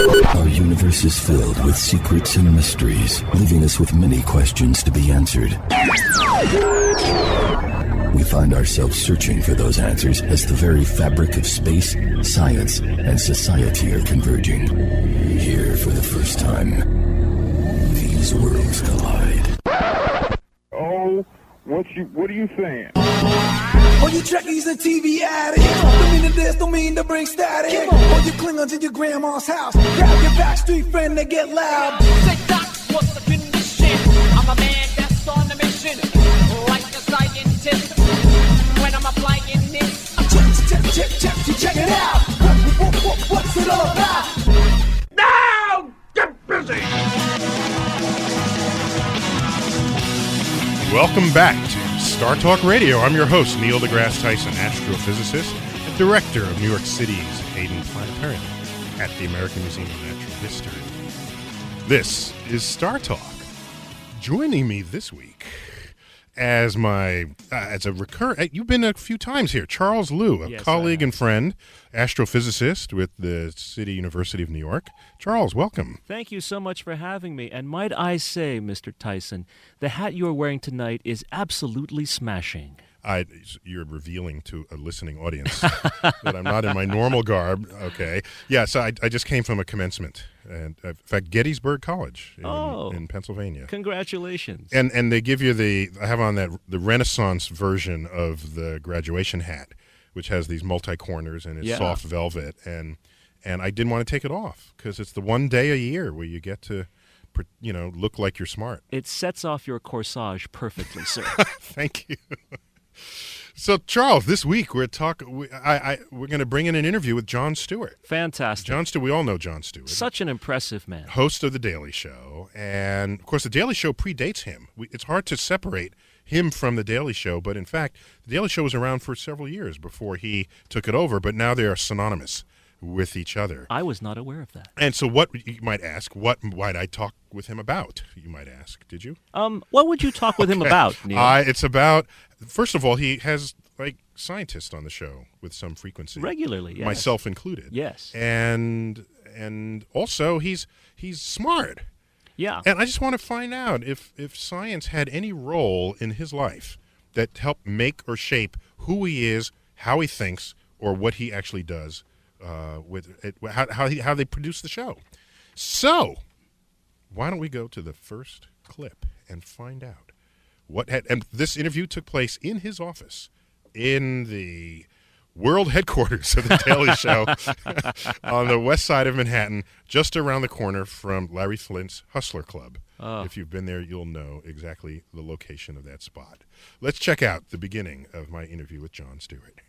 Our universe is filled with secrets and mysteries, leaving us with many questions to be answered. We find ourselves searching for those answers as the very fabric of space, science, and society are converging. Here, for the first time, these worlds collide. Oh, what are you saying? All you Trekkies and TV addicts, don't mean to this, don't mean to bring static. All you Klingons in your grandma's house, grab your backstreet friend, they get loud. Say, Doc, what's the condition? I'm a man that's on a mission, like a scientist. When I'm applying this, Check it out. What's it all about? Now, get busy! Welcome back to Startalk Radio. I'm your host, Neil deGrasse Tyson, astrophysicist and director of New York City's Hayden Planetarium at the American Museum of Natural History. This is Startalk. Joining me this week as a recurrent, you've been a few times here, Charles Liu, a colleague and friend, astrophysicist with the City University of New York. Charles, welcome. Thank you so much for having me. And might I say, Mr. Tyson, the hat you are wearing tonight is absolutely smashing. You're revealing to a listening audience that I'm not in my normal garb. Okay. Yeah, so I just came from a commencement. And in fact, Gettysburg College in Pennsylvania. Congratulations. And they give you I have on the Renaissance version of the graduation hat, which has these multi-corners and it's soft velvet. And I didn't want to take it off because it's the one day a year where you get to, look like you're smart. It sets off your corsage perfectly, sir. Thank you. So, Charles, this week we're going to bring in an interview with Jon Stewart. Fantastic. Jon Stewart, we all know Jon Stewart. Such an impressive man. Host of The Daily Show. And, of course, The Daily Show predates him. It's hard to separate him from The Daily Show, but, in fact, The Daily Show was around for several years before he took it over, but now they are synonymous with each other. I was not aware of that. And so what, you might ask, what might I talk with him about, you might ask. Did you? What would you talk with him about, Neil? It's about, first of all, he has scientists on the show with some frequency. Regularly, yes. Myself included. Yes. And also he's smart. Yeah. And I just want to find out if science had any role in his life that helped make or shape who he is, how he thinks, or what he actually does with it, how they produce the show. So, why don't we go to the first clip and find out and this interview took place in his office in the world headquarters of The Daily Show on the west side of Manhattan, just around the corner from Larry Flint's Hustler Club. Oh. If you've been there, you'll know exactly the location of that spot. Let's check out the beginning of my interview with Jon Stewart.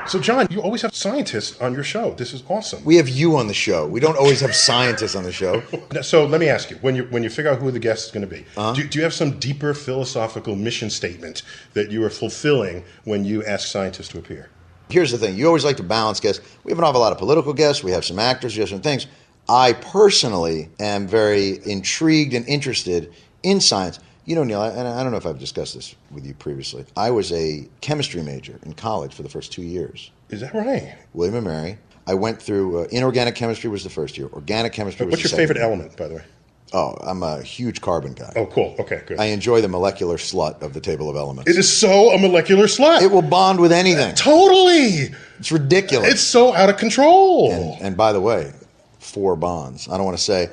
So, Jon, you always have scientists on your show. This is awesome. We have you on the show. We don't always have scientists on the show. So let me ask you, when you figure out who the guest is going to be, do you have some deeper philosophical mission statement that you are fulfilling when you ask scientists to appear? Here's the thing. You always like to balance guests. We have an awful lot of political guests. We have some actors. We have some things. I personally am very intrigued and interested in science. You know, Neil, and I don't know if I've discussed this with you previously. I was a chemistry major in college for the first 2 years. Is that right? William & Mary. I went through inorganic chemistry was the first year. Organic chemistry was the second. What's your favorite element, by the way? Oh, I'm a huge carbon guy. Oh, cool. Okay, good. I enjoy the molecular slut of the table of elements. It is so a molecular slut. It will bond with anything. Totally. It's ridiculous. It's so out of control. And by the way, 4 bonds. I don't want to say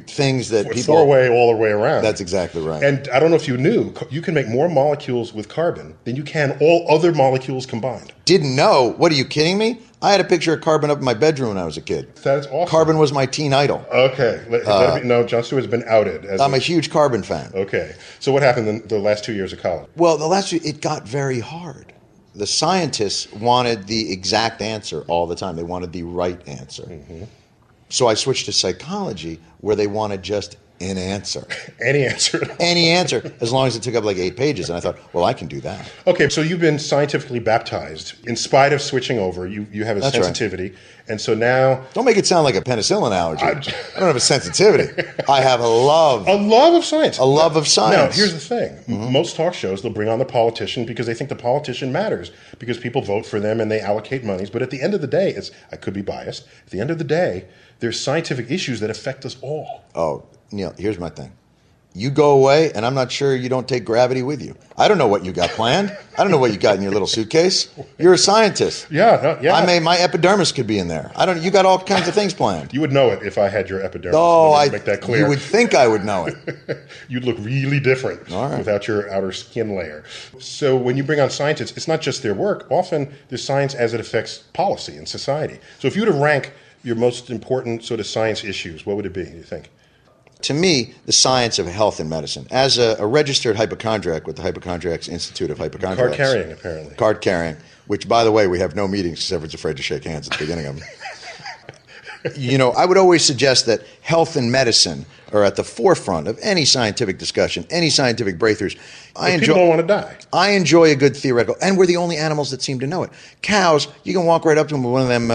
things that people... 4-way all the way around. That's exactly right. And I don't know if you knew, you can make more molecules with carbon than you can all other molecules combined. Didn't know. What, are you kidding me? I had a picture of carbon up in my bedroom when I was a kid. That is awesome. Carbon was my teen idol. Okay. No, Jon Stewart has been outed. I'm a huge carbon fan. Okay. So what happened in the last 2 years of college? Well, it got very hard. The scientists wanted the exact answer all the time. They wanted the right answer. Mm-hmm. So I switched to psychology, where they wanted just an answer. Any answer. Any answer, as long as it took up like 8 pages. And I thought, well, I can do that. Okay, so you've been scientifically baptized. In spite of switching over, you have a That's sensitivity. Right. And so now... Don't make it sound like a penicillin allergy. I don't have a sensitivity. I have a love. A love of science. A love of science. Now, here's the thing. Mm-hmm. Most talk shows, they'll bring on the politician because they think the politician matters, because people vote for them and they allocate monies. But at the end of the day, I could be biased. At the end of the day, there's scientific issues that affect us all. Oh, Neil, here's my thing. You go away, and I'm not sure you don't take gravity with you. I don't know what you got planned. I don't know what you got in your little suitcase. You're a scientist. Yeah. My epidermis could be in there. You got all kinds of things planned. You would know it if I had your epidermis. Oh, make that clear. You would think I would know it. You'd look really different without your outer skin layer. So when you bring on scientists, it's not just their work. Often there's science as it affects policy and society. So if you were to rank your most important sort of science issues, what would it be, do you think? To me, the science of health and medicine. As a registered hypochondriac with the Hypochondriacs Institute of Hypochondriacs. Card carrying, apparently. Card carrying, which, by the way, we have no meetings because everyone's afraid to shake hands at the beginning of them. I would always suggest that health and medicine are at the forefront of any scientific discussion, any scientific breakthroughs. People don't want to die. I enjoy a good theoretical, and we're the only animals that seem to know it. Cows, you can walk right up to them with one of them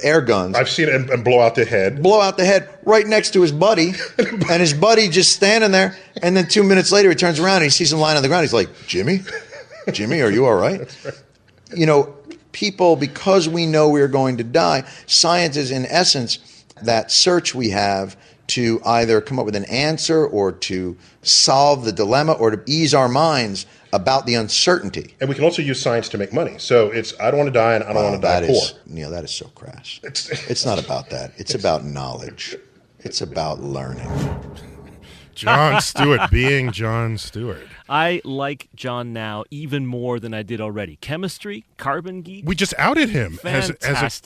air guns. I've seen it and blow out the head. Blow out the head right next to his buddy, and his buddy just standing there, and then 2 minutes later he turns around and he sees him lying on the ground. He's like, Jimmy, are you all right? People, because we know we're going to die, science is in essence that search we have to either come up with an answer or to solve the dilemma or to ease our minds about the uncertainty. And we can also use science to make money. So it's, I don't want to die and I don't want to die poor. Neil, that is so crass. It's not about that. It's about knowledge. It's about learning. Jon Stewart being Jon Stewart. I like Jon now even more than I did already. Chemistry, carbon geek. We just outed him as a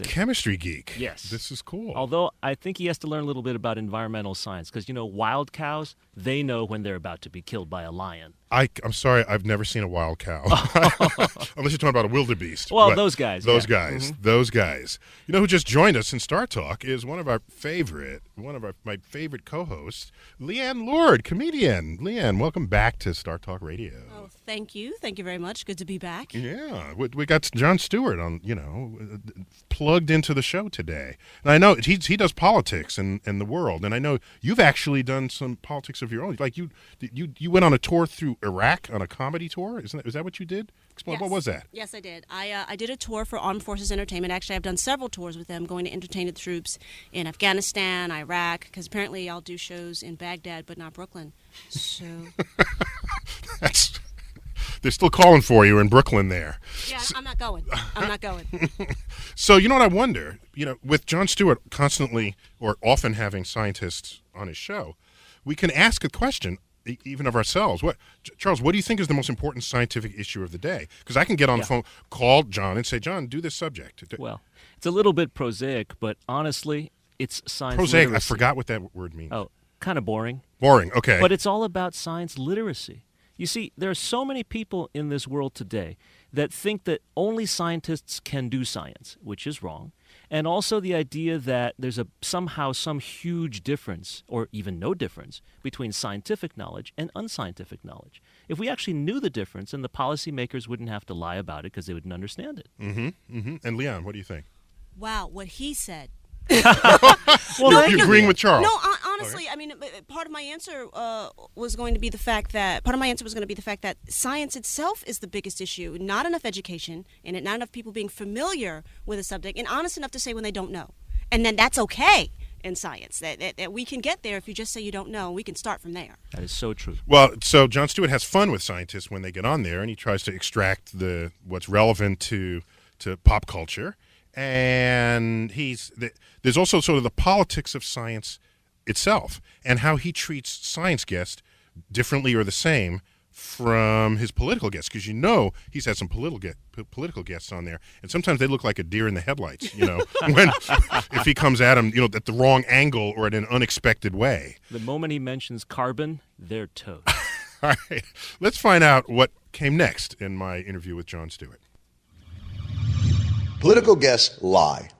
chemistry geek. Yes. This is cool. Although I think he has to learn a little bit about environmental science because, wild cows, they know when they're about to be killed by a lion. I'm sorry, I've never seen a wild cow. Unless you're talking about a wildebeest. Well, but those guys. Those guys. Mm-hmm. Those guys. Who just joined us in Star Talk is one of my favorite co-hosts, Leanne Lord, comedian. Leanne, welcome back to Star Talk Radio. Oh, thank you. Thank you very much. Good to be back. Yeah. We got Jon Stewart on, plugged into the show today. And I know he does politics and the world, and I know you've actually done some politics of your own. Like you went on a tour through Iraq on a comedy tour. Is that what you did? Explain. Yes. What was that? Yes, I did. I did a tour for Armed Forces Entertainment. Actually, I've done several tours with them, going to entertain the troops in Afghanistan, Iraq, because apparently I'll do shows in Baghdad, but not Brooklyn. So they're still calling for you in Brooklyn there. Yeah, I'm not going. So you know what I wonder? With Jon Stewart constantly or often having scientists on his show, we can ask a question even of ourselves. Charles, what do you think is the most important scientific issue of the day? Because I can get on the phone, call Jon and say, Jon, do this subject. Well, it's a little bit prosaic, but honestly, it's science prosaic, literacy. I forgot what that word means. Oh, kind of boring. Boring, okay. But it's all about science literacy. You see, there are so many people in this world today that think that only scientists can do science, which is wrong. And also the idea that there's somehow some huge difference, or even no difference, between scientific knowledge and unscientific knowledge. If we actually knew the difference, then the policymakers wouldn't have to lie about it because they wouldn't understand it. Mm-hmm, mm-hmm. And Leon, what do you think? Wow, what he said. Well, you're agreeing with Charles. No, honestly, okay. I mean, part of my answer was going to be the fact that science itself is the biggest issue. Not enough education in it, not enough people being familiar with a subject, and honest enough to say when they don't know. And then that's okay in science, that we can get there if you just say you don't know, and we can start from there. That is so true. Well, so Jon Stewart has fun with scientists when they get on there, and he tries to extract what's relevant to pop culture. And there's also sort of the politics of science itself and how he treats science guests differently or the same from his political guests, because he's had some political guests on there, and sometimes they look like a deer in the headlights, if he comes at them, at the wrong angle or in an unexpected way. The moment he mentions carbon, they're toast. All right, let's find out what came next in my interview with Jon Stewart. Political guests lie.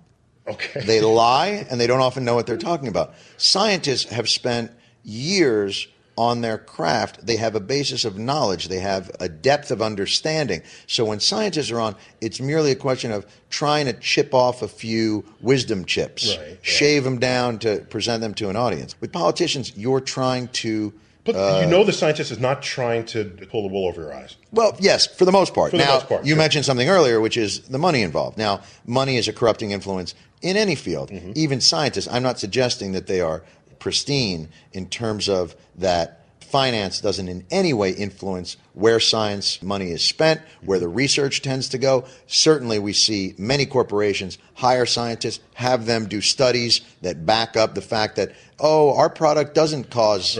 Okay. They lie, and they don't often know what they're talking about. Scientists have spent years on their craft. They have a basis of knowledge. They have a depth of understanding. So when scientists are on, it's merely a question of trying to chip off a few wisdom chips, shave them down to present them to an audience. With politicians, you're trying to... But you know the scientist is not trying to pull the wool over your eyes. Well, yes, for the most part. For the most part, you mentioned something earlier, which is the money involved. Now, money is a corrupting influence in any field, even scientists. I'm not suggesting that they are pristine in terms of that finance doesn't in any way influence where science money is spent, where the research tends to go. Certainly we see many corporations hire scientists, have them do studies that back up the fact that, our product doesn't cause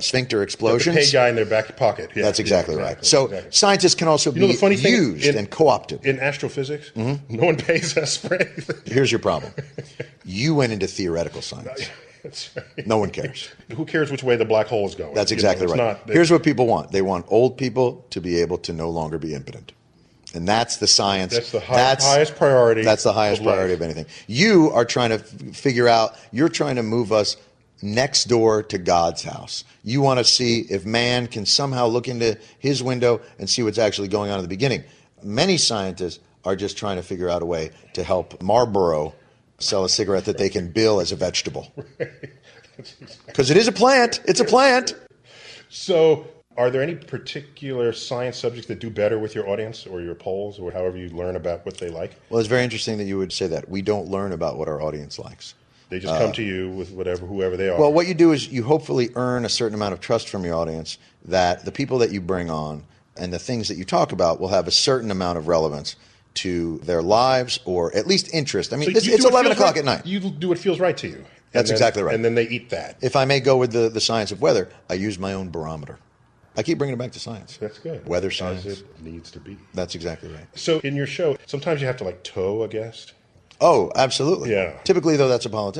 sphincter explosions. The pay guy in their back pocket. Yeah, That's exactly right. So scientists can also be used and co-opted. In astrophysics, no one pays us for anything. Here's your problem. You went into theoretical science. That's right. No one cares. Who cares which way the black hole is going? That's exactly right. Here's what people want. They want old people to be able to no longer be impotent. And that's the science. That's the highest priority. That's the highest priority of anything. You are trying to figure out, you're trying to move us next door to God's house. You want to see if man can somehow look into his window and see what's actually going on at the beginning. Many scientists are just trying to figure out a way to help Marlboro sell a cigarette that they can bill as a vegetable. Because it is a plant. It's a plant. So are there any particular science subjects that do better with your audience or your polls or however you learn about what they like? Well, it's very interesting that you would say that. We don't learn about what our audience likes. They just come to you with whoever they are. Well, what you do is you hopefully earn a certain amount of trust from your audience that the people that you bring on and the things that you talk about will have a certain amount of relevance to their lives or at least interest. I mean, So it's 11 o'clock at night. You do what feels right to you. That's exactly right. And then they eat that. If I may go with the science of weather, I use my own barometer. I keep bringing it back to science. That's good. Weather science. As it needs to be. That's exactly right. So in your show, sometimes you have to tow a guest. Oh, absolutely. Yeah. Typically, though, that's a politician.